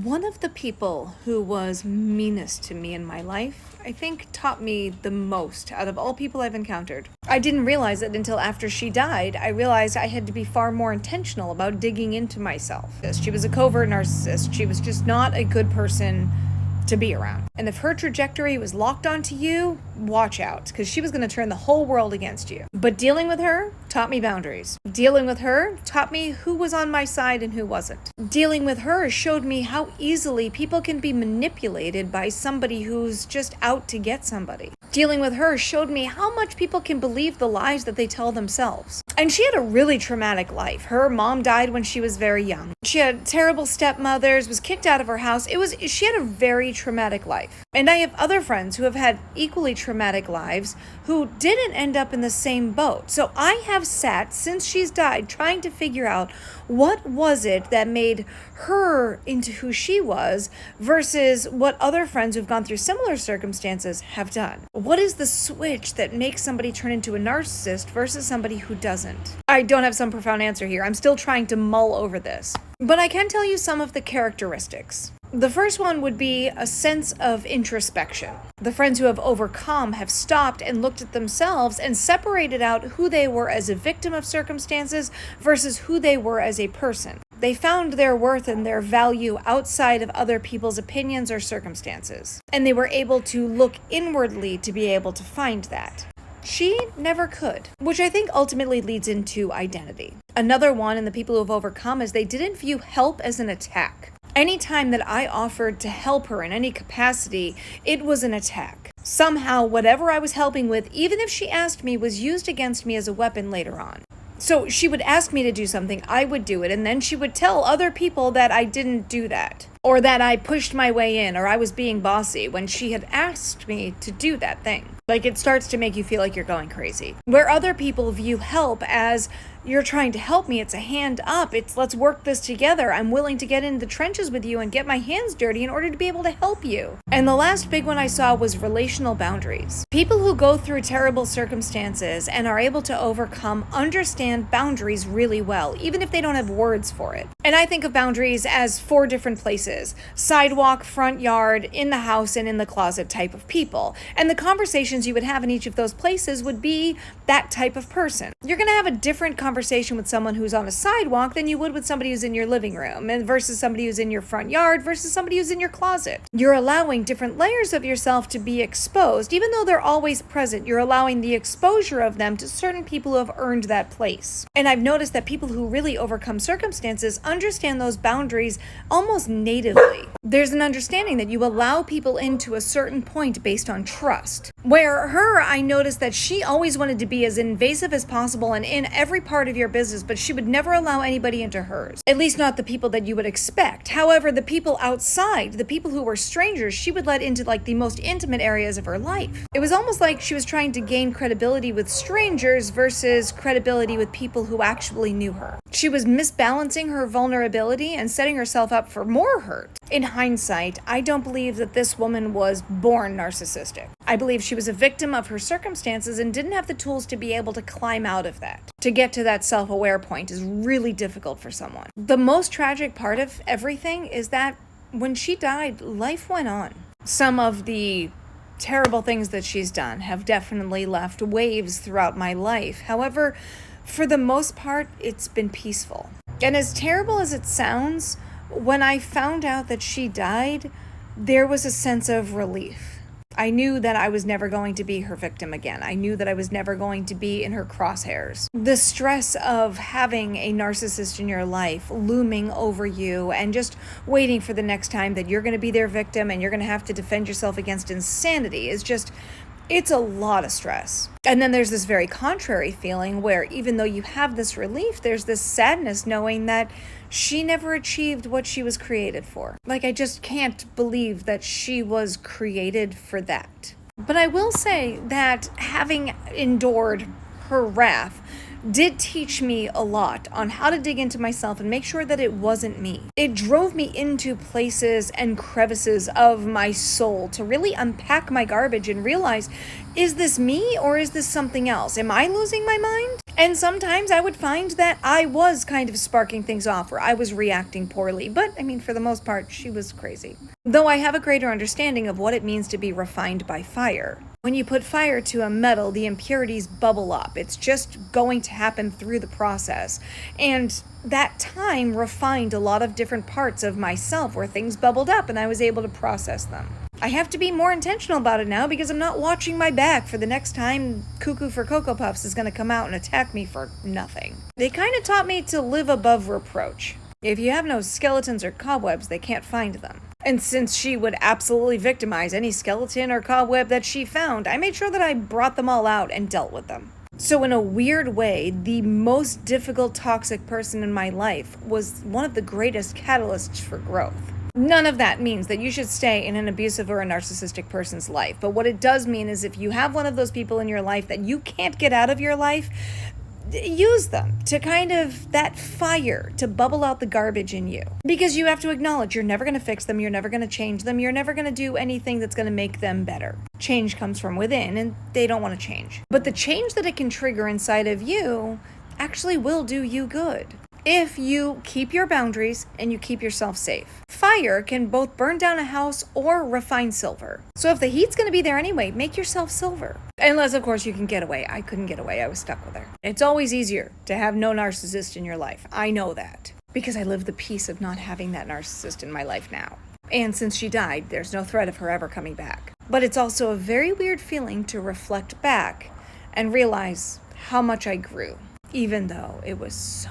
One of the people who was meanest to me in my life, I think, taught me the most out of all people I've encountered. I didn't realize it until after she died. I realized I had to be far more intentional about digging into myself. She was a covert narcissist. She was just not a good person to be around. And if her trajectory was locked onto you, watch out, because she was going to turn the whole world against you. But dealing with her taught me boundaries. Dealing with her taught me who was on my side and who wasn't. Dealing with her showed me how easily people can be manipulated by somebody who's just out to get somebody. Dealing with her showed me how much people can believe the lies that they tell themselves. And she had a really traumatic life. Her mom died when she was very young. She had terrible stepmothers, was kicked out of her house. She had a very traumatic life. And I have other friends who have had equally traumatic lives who didn't end up in the same boat. So I have sat since she's died trying to figure out what was it that made her into who she was versus what other friends who've gone through similar circumstances have done. What is the switch that makes somebody turn into a narcissist versus somebody who doesn't? I don't have some profound answer here. I'm still trying to mull over this. But I can tell you some of the characteristics. The first one would be a sense of introspection. The friends who have overcome have stopped and looked at themselves and separated out who they were as a victim of circumstances versus who they were as a person. They found their worth and their value outside of other people's opinions or circumstances. And they were able to look inwardly to be able to find that. She never could, which I think ultimately leads into identity. Another one in the people who have overcome is they didn't view help as an attack. Anytime that I offered to help her in any capacity, it was an attack. Somehow, whatever I was helping with, even if she asked me, was used against me as a weapon later on. So she would ask me to do something, I would do it, and then she would tell other people that I didn't do that, or that I pushed my way in, or I was being bossy when she had asked me to do that thing. Like, it starts to make you feel like you're going crazy. Where other people view help as, you're trying to help me, it's a hand up, it's let's work this together, I'm willing to get into the trenches with you and get my hands dirty in order to be able to help you. And the last big one I saw was relational boundaries. People who go through terrible circumstances and are able to overcome understand boundaries really well, even if they don't have words for it. And I think of boundaries as 4 different places: sidewalk, front yard, in the house, and in the closet type of people. And the conversations you would have in each of those places would be that type of person. You're going to have a different conversation with someone who's on a sidewalk than you would with somebody who's in your living room, and versus somebody who's in your front yard versus somebody who's in your closet. You're allowing different layers of yourself to be exposed. Even though they're always present, you're allowing the exposure of them to certain people who have earned that place. And I've noticed that people who really overcome circumstances understand those boundaries almost natively. There's an understanding that you allow people into a certain point based on trust. Where her, I noticed that she always wanted to be as invasive as possible and in every part of your business, but she would never allow anybody into hers. At least not the people that you would expect. However, the people outside, the people who were strangers, she would let into like the most intimate areas of her life. It was almost like she was trying to gain credibility with strangers versus credibility with people who actually knew her. She was misbalancing her vulnerability and setting herself up for more hurt. In hindsight, I don't believe that this woman was born narcissistic. I believe she was a victim of her circumstances and didn't have the tools to be able to climb out of that. To get to that self-aware point is really difficult for someone. The most tragic part of everything is that when she died, life went on. Some of the terrible things that she's done have definitely left waves throughout my life. However, for the most part, it's been peaceful. And as terrible as it sounds, when I found out that she died, there was a sense of relief. I knew that I was never going to be her victim again. I knew that I was never going to be in her crosshairs. The stress of having a narcissist in your life looming over you and just waiting for the next time that you're going to be their victim and you're going to have to defend yourself against insanity is just, it's a lot of stress. And then there's this very contrary feeling where even though you have this relief, there's this sadness knowing that she never achieved what she was created for. Like, I just can't believe that she was created for that. But I will say that having endured her wrath did teach me a lot on how to dig into myself and make sure that it wasn't me. It drove me into places and crevices of my soul to really unpack my garbage and realize, is this me or is this something else? Am I losing my mind? And sometimes I would find that I was kind of sparking things off, or I was reacting poorly. But, I mean, for the most part, she was crazy. Though I have a greater understanding of what it means to be refined by fire. When you put fire to a metal, the impurities bubble up. It's just going to happen through the process. And that time refined a lot of different parts of myself where things bubbled up and I was able to process them. I have to be more intentional about it now because I'm not watching my back for the next time Cuckoo for Cocoa Puffs is going to come out and attack me for nothing. They kind of taught me to live above reproach. If you have no skeletons or cobwebs, they can't find them. And since she would absolutely victimize any skeleton or cobweb that she found, I made sure that I brought them all out and dealt with them. So in a weird way, the most difficult toxic person in my life was one of the greatest catalysts for growth. None of that means that you should stay in an abusive or a narcissistic person's life. But what it does mean is if you have one of those people in your life that you can't get out of your life, use them to kind of that fire to bubble out the garbage in you. Because you have to acknowledge you're never going to fix them, you're never going to change them, you're never going to do anything that's going to make them better. Change comes from within and they don't want to change. But the change that it can trigger inside of you actually will do you good. If you keep your boundaries and you keep yourself safe. Fire can both burn down a house or refine silver. So if the heat's going to be there anyway, make yourself silver. Unless, of course, you can get away. I couldn't get away. I was stuck with her. It's always easier to have no narcissist in your life. I know that. Because I live the peace of not having that narcissist in my life now. And since she died, there's no threat of her ever coming back. But it's also a very weird feeling to reflect back and realize how much I grew, even though it was so